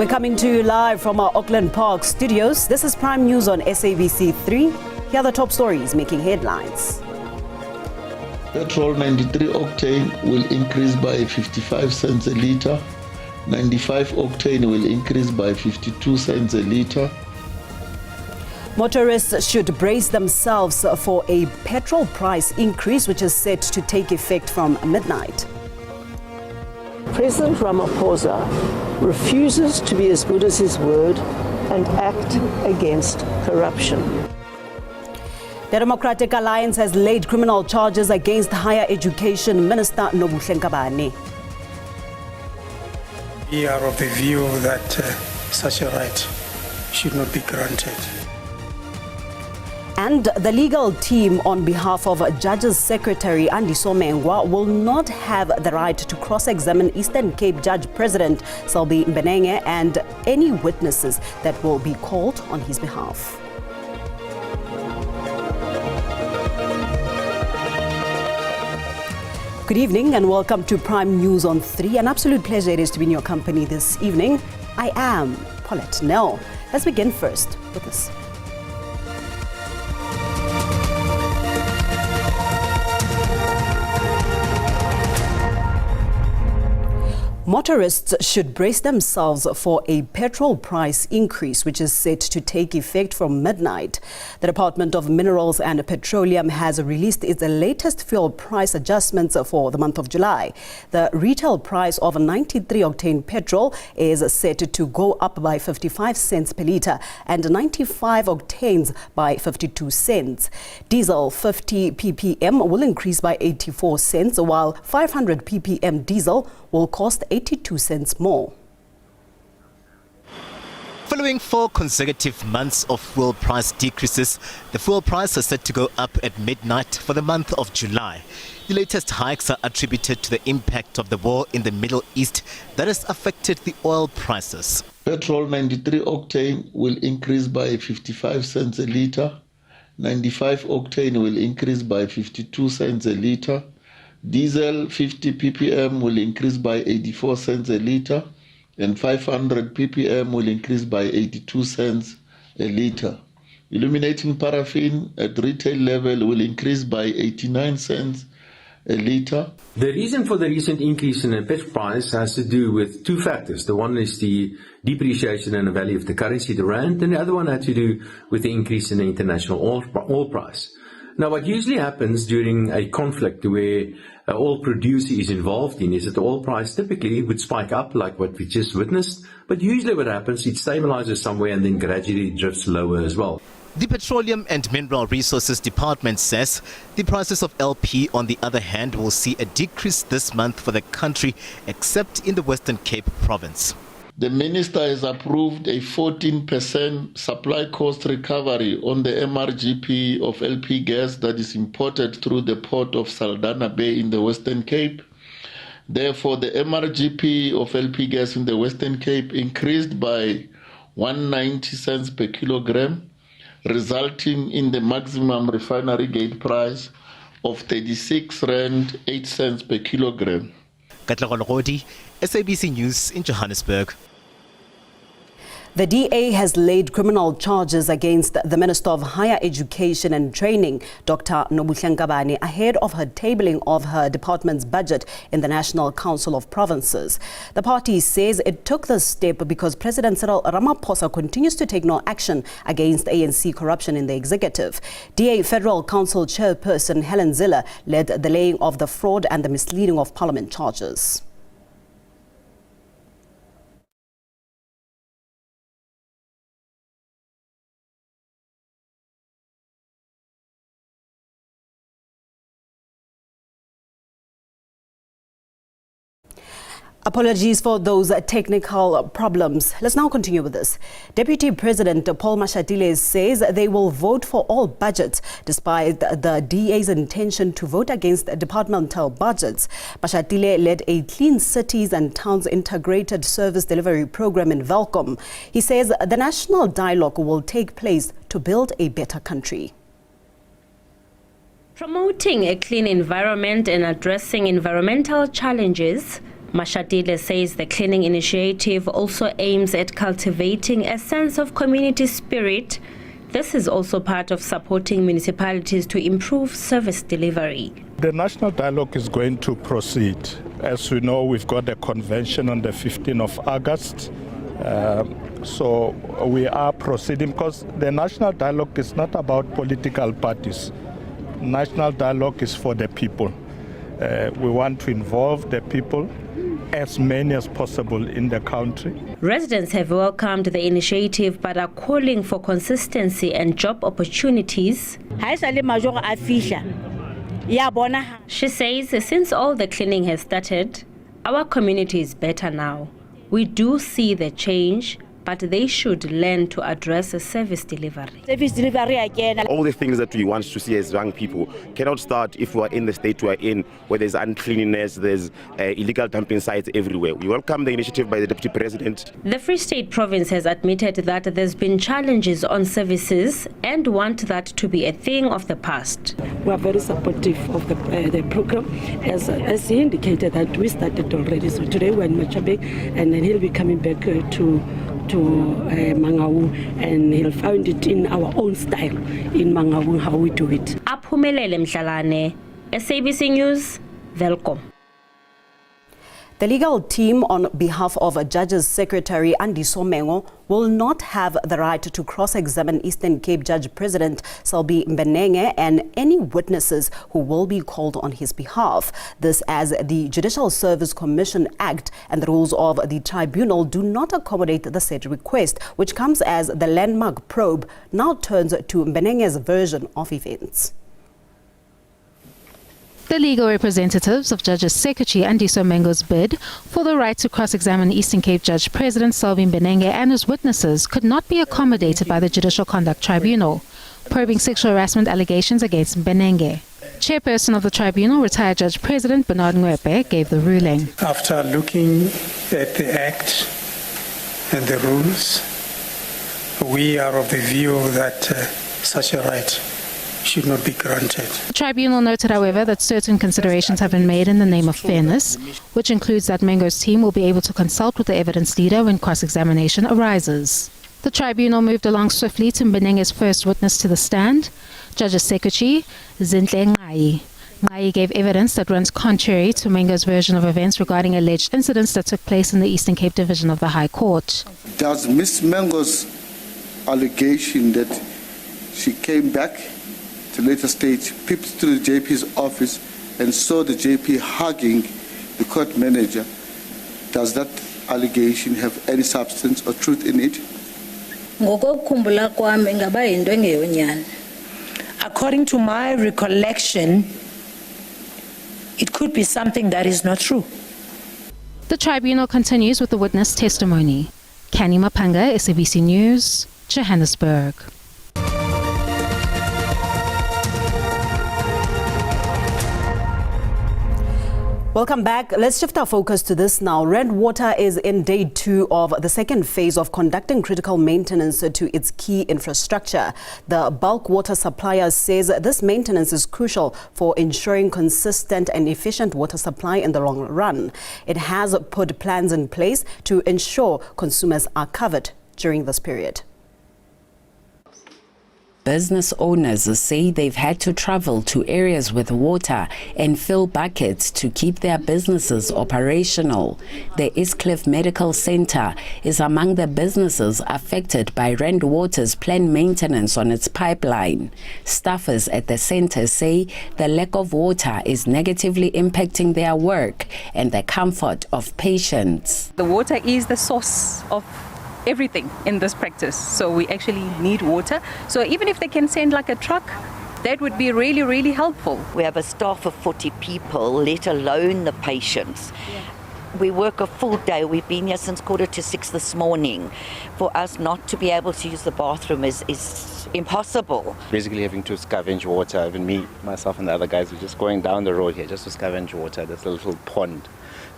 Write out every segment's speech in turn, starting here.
We're coming to you live from our Auckland Park studios. This is Prime News on SABC 3. Here are the top stories making headlines. Petrol 93 octane will increase by 55 cents a litre. 95 octane will increase by 52 cents a litre. Motorists should brace themselves for a petrol price increase, which is set to take effect from midnight. President Ramaphosa refuses to be as good as his word and act against corruption. The Democratic Alliance has laid criminal charges against Higher Education Minister Musina SEZ. We are of the view that such a right should not be granted. And the legal team on behalf of Judge's Secretary Andiso Mengwa will not have the right to cross-examine Eastern Cape Judge President Selby Mbenenge and any witnesses that will be called on his behalf. Good evening and welcome to Prime News on 3. An absolute pleasure it is to be in your company this evening. I am Paulette Nell. Let's begin first with this. Motorists should brace themselves for a petrol price increase, which is set to take effect from midnight. The Department of Minerals and Petroleum has released its latest fuel price adjustments for the month of July. The retail price of 93-octane petrol is set to go up by 55 cents per litre and 95 octanes by 52 cents. Diesel 50 ppm will increase by 84 cents, while 500 ppm diesel will cost 82 cents more. Following 4 consecutive months of fuel price decreases, the fuel price is set to go up at midnight for the month of July. The latest hikes are attributed to the impact of the war in the Middle East that has affected the oil prices. Petrol 93 octane will increase by 55 cents a litre. 95 octane will increase by 52 cents a litre. Diesel 50 ppm will increase by 84 cents a litre, and 500 ppm will increase by 82 cents a litre. Illuminating paraffin at retail level will increase by 89 cents a litre. The reason for the recent increase in the petrol price has to do with 2 factors. The one is the depreciation in the value of the currency, the rand, and the other one had to do with the increase in the international oil price. Now, what usually happens during a conflict where an oil producer is involved in is that the oil price typically would spike up like what we just witnessed, but usually what happens, it stabilizes somewhere and then gradually drifts lower as well. The Petroleum and Mineral Resources Department says the prices of LP, on the other hand, will see a decrease this month for the country, except in the Western Cape province. The minister has approved a 14% supply cost recovery on the MRGP of LP gas that is imported through the port of Saldanha Bay in the Western Cape. Therefore, the MRGP of LP gas in the Western Cape increased by 190 cents per kilogram, resulting in the maximum refinery gate price of 36 rand 8 cents per kilogram. Katlego Logodi, SABC News in Johannesburg. The DA has laid criminal charges against the Minister of Higher Education and Training, Dr. Nobushle, ahead of her tabling of her department's budget in the National Council of Provinces. The party says it took this step because President Cyril Ramaphosa continues to take no action against ANC corruption in the executive. DA Federal Council Chairperson Helen Zille led the laying of the fraud and the misleading of Parliament charges. Apologies for those technical problems. Let's now continue with this. Deputy President Paul Mashatile says they will vote for all budgets despite the DA's intention to vote against departmental budgets. Mashatile led a Clean Cities and Towns Integrated Service Delivery Program in Welkom. He says the national dialogue will take place to build a better country. Promoting a clean environment and addressing environmental challenges Mashatile says the cleaning initiative also aims at cultivating a sense of community spirit. This is also part of supporting municipalities to improve service delivery. The national dialogue is going to proceed. As we know, we've got a convention on the 15th of August. So we are proceeding because the national dialogue is not about political parties. National dialogue is for the people. We want to involve the people, as many as possible in the country. Residents have welcomed the initiative but are calling for consistency and job opportunities. She says since all the cleaning has started, our community is better now. We do see the change, but they should learn to address a service delivery. Service delivery again. All the things that we want to see as young people cannot start if we are in the state we are in, where there's uncleanliness, there's illegal dumping sites everywhere. We welcome the initiative by the Deputy President. The Free State Province has admitted that there's been challenges on services and want that to be a thing of the past. We are very supportive of the program. As he indicated that we started already. So today we're in Machabe and then he'll be coming back to Mangaung, and he'll find it in our own style in Mangaung how we do it. Aphumelele Mhlalane, SABC News, welcome. The legal team on behalf of Judges Secretary Andy Somengo will not have the right to cross-examine Eastern Cape Judge President Selby Mbenenge and any witnesses who will be called on his behalf. This as the Judicial Service Commission Act and the rules of the tribunal do not accommodate the said request, which comes as the landmark probe now turns to Mbenenge's version of events. The legal representatives of Judges Secretary Andy Somengo's bid for the right to cross-examine Eastern Cape Judge President Selby Mbenenge and his witnesses could not be accommodated by the Judicial Conduct Tribunal, probing sexual harassment allegations against Mbenenge. Chairperson of the tribunal, retired Judge President Bernard Ngwepe, gave the ruling. After looking at the Act and the rules, we are of the view that such a right should not be granted. The tribunal noted, however, that certain considerations have been made in the name of fairness, which includes that Mengo's team will be able to consult with the evidence leader when cross-examination arises. The tribunal moved along swiftly to Mbenenge's first witness to the stand, Judges Secretary Zinhle Nqayi. Nqayi gave evidence that runs contrary to Mengo's version of events regarding alleged incidents that took place in the Eastern Cape Division of the High Court. Does Ms. Mengo's allegation that she came back to later stage, peeped through the JP's office and saw the JP hugging the court manager, does that allegation have any substance or truth in it? According to my recollection, it could be something that is not true. The tribunal continues with the witness testimony. Kani Mapanga, SABC News, Johannesburg. Welcome back. Let's shift our focus to this now. Rand Water is in day 2 of the second phase of conducting critical maintenance to its key infrastructure. The bulk water supplier says this maintenance is crucial for ensuring consistent and efficient water supply in the long run. It has put plans in place to ensure consumers are covered during this period. Business owners say they've had to travel to areas with water and fill buckets to keep their businesses operational. The Eastcliff Medical Center is among the businesses affected by Rand Water's planned maintenance on its pipeline. Staffers at the center say the lack of water is negatively impacting their work and the comfort of patients. The water is the source of everything in this practice, so we actually need water. So even if they can send like a truck, that would be really, really helpful. We have a staff of 40 people, let alone the patients. Yeah. We work a full day. We've been here since 5:45 this morning. For us not to be able to use the bathroom is impossible. Basically having to scavenge water. Even me, myself and the other guys, we're just going down the road here just to scavenge water. There's a little pond.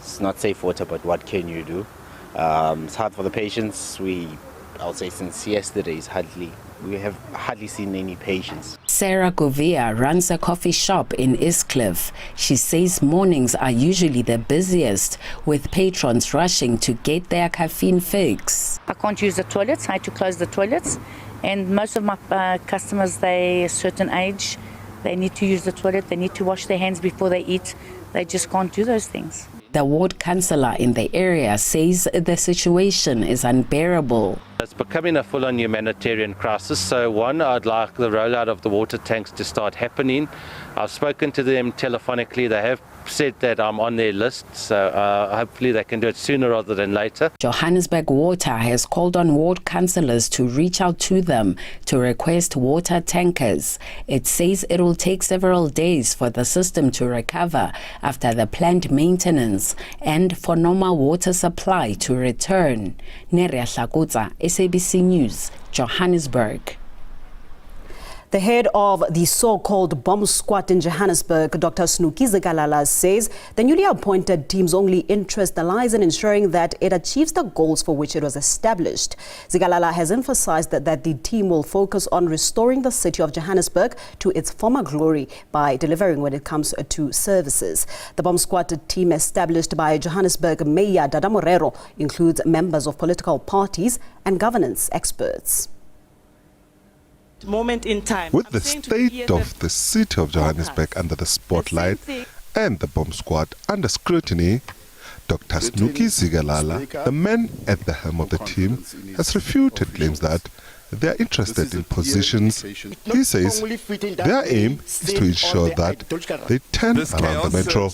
It's not safe water, but what can you do? It's hard for the patients. We I would say since yesterday, we have hardly seen any patients. Sarah Govia runs a coffee shop in Eastcliff. She says mornings are usually the busiest, with patrons rushing to get their caffeine fix. I can't use the toilets. I had to close the toilets. And most of my customers, they're a certain age. They need to use the toilet. They need to wash their hands before they eat. They just can't do those things. The ward councillor in the area says the situation is unbearable. It's becoming a full-on humanitarian crisis. So one, I'd like the rollout of the water tanks to start happening. I've spoken to them telephonically. They have said that I'm on their list, so hopefully they can do it sooner rather than later. Johannesburg Water has called on ward councillors to reach out to them to request water tankers. It says it will take several days for the system to recover after the planned maintenance and for normal water supply to return. Nerea Hlakutsa, SABC News, Johannesburg. The head of the so-called bomb squad in Johannesburg, Dr. Snooki Zikalala, says the newly appointed team's only interest lies in ensuring that it achieves the goals for which it was established. Zikalala has emphasized that the team will focus on restoring the city of Johannesburg to its former glory by delivering when it comes to services. The bomb squad team established by Johannesburg Mayor Dada Morero includes members of political parties and governance experts. Moment in time. With the state of the city of Johannesburg under the spotlight and the bomb squad under scrutiny, Dr. Snooki Zikalala, the man at the helm of the team, has refuted claims that they are interested in positions. He says their aim is to ensure that they turn around the metro.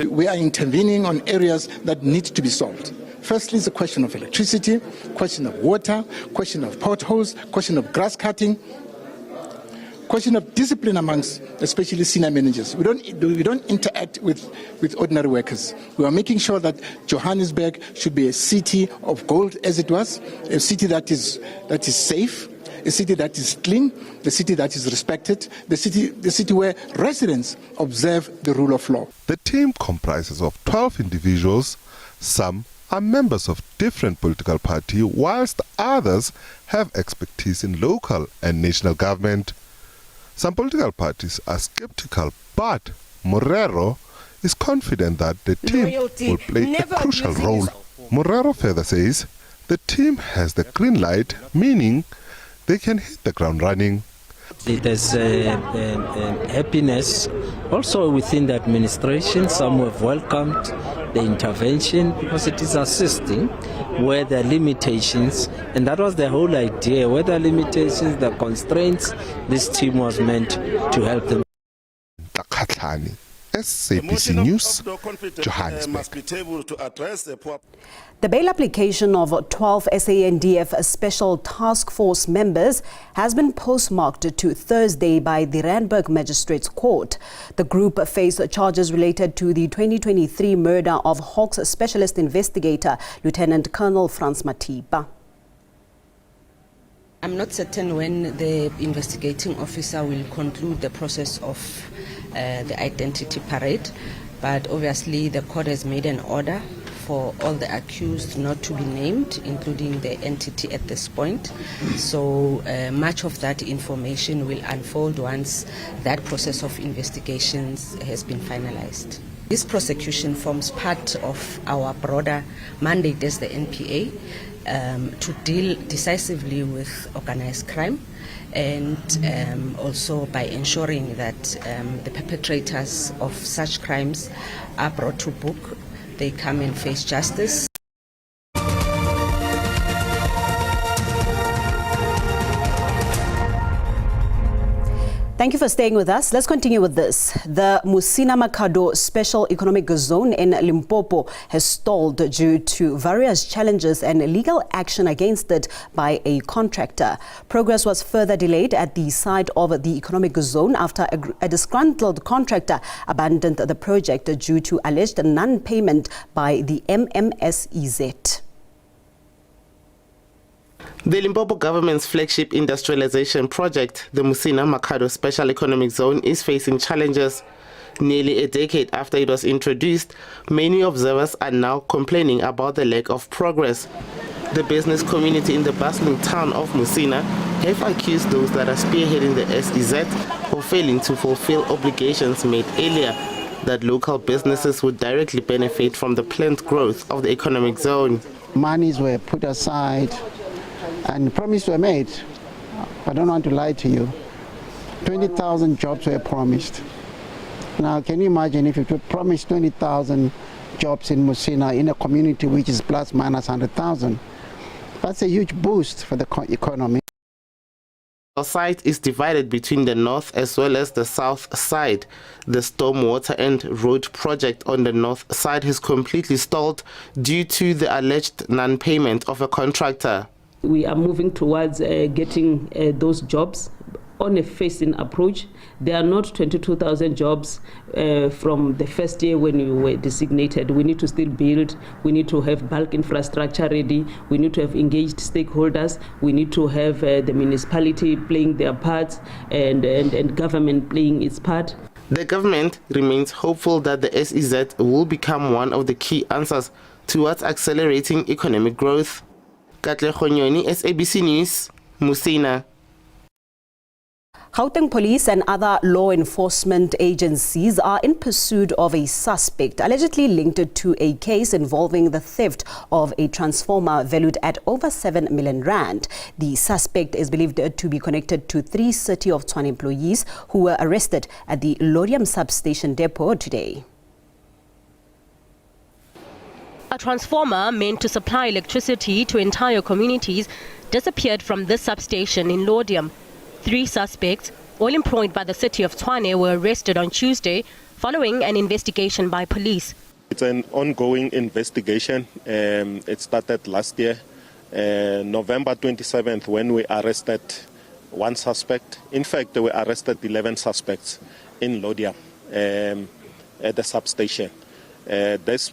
We are intervening on areas that need to be solved. Firstly, it's a question of electricity, question of water, question of potholes, question of grass cutting, question of discipline amongst especially senior managers. We don't interact with ordinary workers. We are making sure that Johannesburg should be a city of gold as it was, a city that is safe, a city that is clean, the city that is respected, the city where residents observe the rule of law. The team comprises of 12 individuals. Some are members of different political parties, whilst others have expertise in local and national government. Some political parties are skeptical, but Morero is confident that the team will play a crucial role. Morero further says the team has the green light, meaning they can hit the ground running. There's happiness also within the administration. Some have welcomed the intervention because it is assisting where there are limitations, and that was the whole idea. Where there are limitations, the constraints, this team was meant to help them. SABC News, Johannesburg. The bail application of 12 SANDF Special Task Force members has been postmarked to Thursday by the Randburg Magistrates Court. The group faced charges related to the 2023 murder of Hawks Specialist Investigator Lieutenant Colonel Franz Matiba. I'm not certain when the investigating officer will conclude the process of the identity parade, but obviously the court has made an order for all the accused not to be named, including the entity at this point. So much of that information will unfold once that process of investigations has been finalized. This prosecution forms part of our broader mandate as the NPA to deal decisively with organized crime, and also by ensuring that the perpetrators of such crimes are brought to book, they come and face justice. Thank you for staying with us. Let's continue with this. The Musina Special Economic Zone in Limpopo has stalled due to various challenges and legal action against it by a contractor. Progress was further delayed at the site of the economic zone after a disgruntled contractor abandoned the project due to alleged non-payment by the SEZ. The Limpopo government's flagship industrialization project, the Musina Special Economic Zone, is facing challenges. Nearly a decade after it was introduced, many observers are now complaining about the lack of progress. The business community in the bustling town of Musina have accused those that are spearheading the SEZ of failing to fulfill obligations made earlier that local businesses would directly benefit from the planned growth of the economic zone. Monies were put aside and promises were made. I don't want to lie to you. 20,000 jobs were promised. Now, can you imagine if you promised 20,000 jobs in Musina in a community which is plus minus 100,000? That's a huge boost for the economy. The site is divided between the north as well as the south side. The stormwater and road project on the north side has completely stalled due to the alleged non-payment of a contractor. We are moving towards getting those jobs on a phasing approach. There are not 22,000 jobs from the first year when you were designated. We need to still build. We need to have bulk infrastructure ready. We need to have engaged stakeholders. We need to have the municipality playing their parts and government playing its part. The government remains hopeful that the SEZ will become one of the key answers towards accelerating economic growth. Katle Khonyoni, SABC News, Musina. Gauteng Police and other law enforcement agencies are in pursuit of a suspect allegedly linked to a case involving the theft of a transformer valued at over 7 million rand. The suspect is believed to be connected to 3 City of Tshwane employees who were arrested at the Lodium substation depot today. A transformer meant to supply electricity to entire communities disappeared from this substation in Lodium. 3 suspects, all employed by the City of Tshwane, were arrested on Tuesday following an investigation by police. It's an ongoing investigation. It started last year, November 27th, when we arrested 1 suspect. In fact, we arrested 11 suspects in Lodium at the substation. This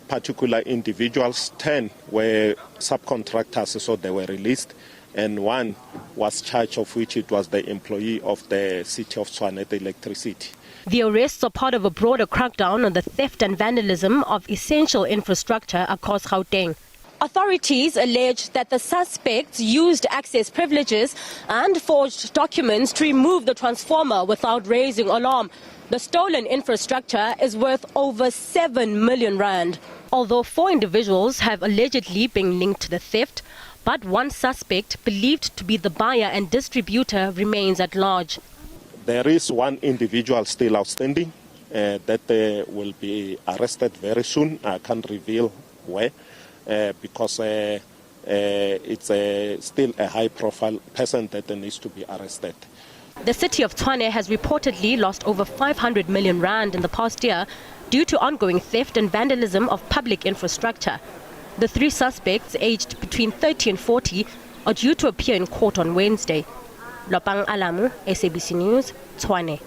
particular individuals, 10 were subcontractors, so they were released, and 1 was charged, of which it was the employee of the City of Tshwane, the electricity. The arrests are part of a broader crackdown on the theft and vandalism of essential infrastructure across Gauteng. Authorities allege that the suspects used access privileges and forged documents to remove the transformer without raising alarm. The stolen infrastructure is worth over 7 million rand. Although 4 individuals have allegedly been linked to the theft, but 1 suspect, believed to be the buyer and distributor, remains at large. There is 1 individual still outstanding that will be arrested very soon. I can't reveal where because it's still a high-profile person that needs to be arrested. The City of Tshwane has reportedly lost over 500 million rand in the past year due to ongoing theft and vandalism of public infrastructure. The 3 suspects, aged between 30 and 40, are due to appear in court on Wednesday. Lopang Alamu, SABC News, Tshwane.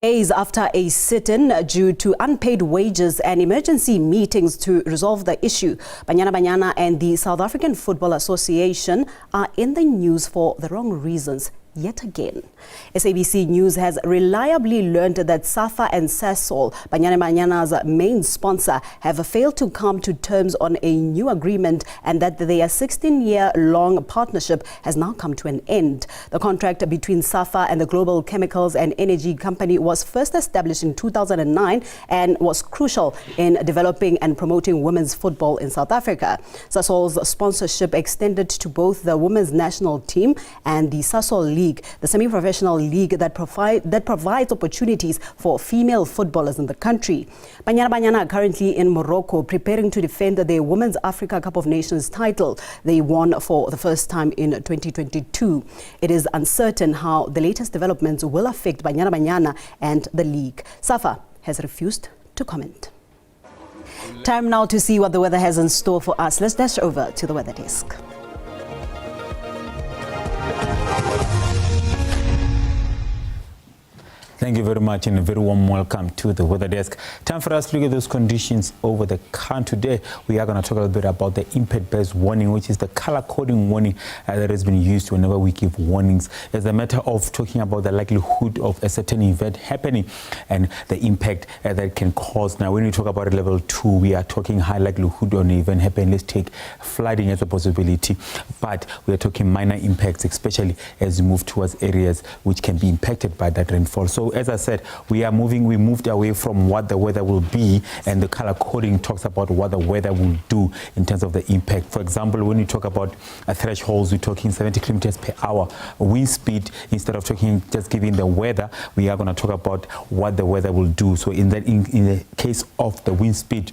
Days after a sit-in due to unpaid wages and emergency meetings to resolve the issue, Banyana Banyana and the South African Football Association are in the news for the wrong reasons yet again. SABC News has reliably learned that SAFA and Sasol, Banyana Banyana's main sponsor, have failed to come to terms on a new agreement and that their 16-year-long partnership has now come to an end. The contract between SAFA and the Global Chemicals and Energy Company was first established in 2009 and was crucial in developing and promoting women's football in South Africa. Sasol's sponsorship extended to both the women's national team and the Sasol League, the semi-professional league that provides opportunities for female footballers in the country. Banyana Banyana are currently in Morocco preparing to defend their Women's Africa Cup of Nations title they won for the first time in 2022. It is uncertain how the latest developments will affect Banyana Banyana and the league. SAFA has refused to comment. Time now to see what the weather has in store for us. Let's dash over to the weather desk. Thank Thank you very much and a very warm welcome to the weather desk. Time for us to look at those conditions over the country today. We are going to talk a little bit about the impact-based warning, which is the color coding warning that has been used whenever we give warnings. As a matter of talking about the likelihood of a certain event happening and the impact that it can cause. Now, when we talk about level 2, we are talking high likelihood on an event happening. Let's take flooding as a possibility, but we are talking minor impacts, especially as we move towards areas which can be impacted by that rainfall. So as I said, we moved away from what the weather will be, and the color coding talks about what the weather will do in terms of the impact. For example, when you talk about thresholds, we're talking 70 kilometers per hour wind speed. Instead of talking just giving the weather, we are going to talk about what the weather will do. So in the case of the wind speed,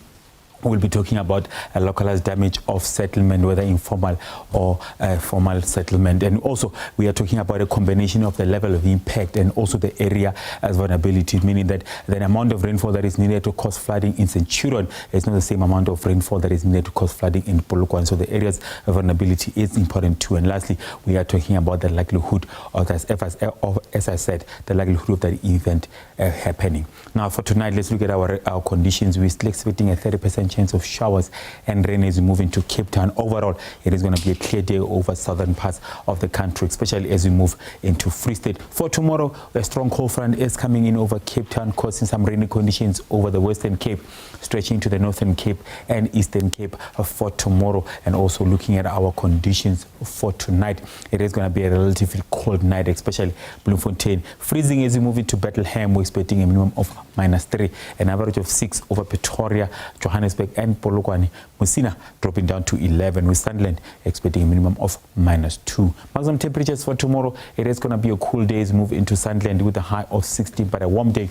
we'll be talking about a localized damage of settlement, whether informal or formal settlement. And also, we are talking about a combination of the level of impact and also the area as vulnerability, meaning that the amount of rainfall that is needed to cause flooding in Centurion is not the same amount of rainfall that is needed to cause flooding in Polokwane. So the areas of vulnerability is important too. And lastly, we are talking about the likelihood of, as I said, the likelihood of that event happening. Now, for tonight, let's look at our conditions. We're still expecting a 30% chance of showers and rain as we move into Cape Town. Overall, it is going to be a clear day over southern parts of the country, especially as we move into Free State. For tomorrow, a strong cold front is coming in over Cape Town, causing some rainy conditions over the Western Cape, stretching to the Northern Cape and Eastern Cape for tomorrow. And also looking at our conditions for tonight, it is going to be a relatively cold night, especially Bloemfontein. Freezing as we move into Bethlehem. We're expecting a minimum of -3, an average of 6 over Pretoria, Johannesburg and Polokwane. Musina dropping down to 11, with Sunderland expecting a minimum of -2. Maximum temperatures for tomorrow, it is going to be a cool day as we move into Sunderland with a high of 16, but a warm day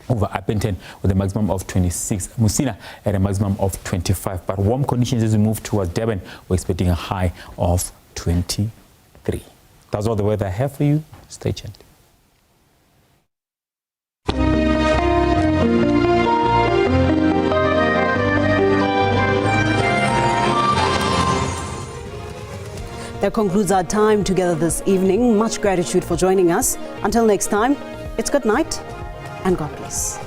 over Appleton with a maximum of 26. Musina at a maximum of 25, but warm conditions as we move towards Durban. We're expecting a high of 23. That's all the weather I have for you. Stay tuned. That concludes our time together this evening. Much gratitude for joining us. Until next time, it's good night and God bless.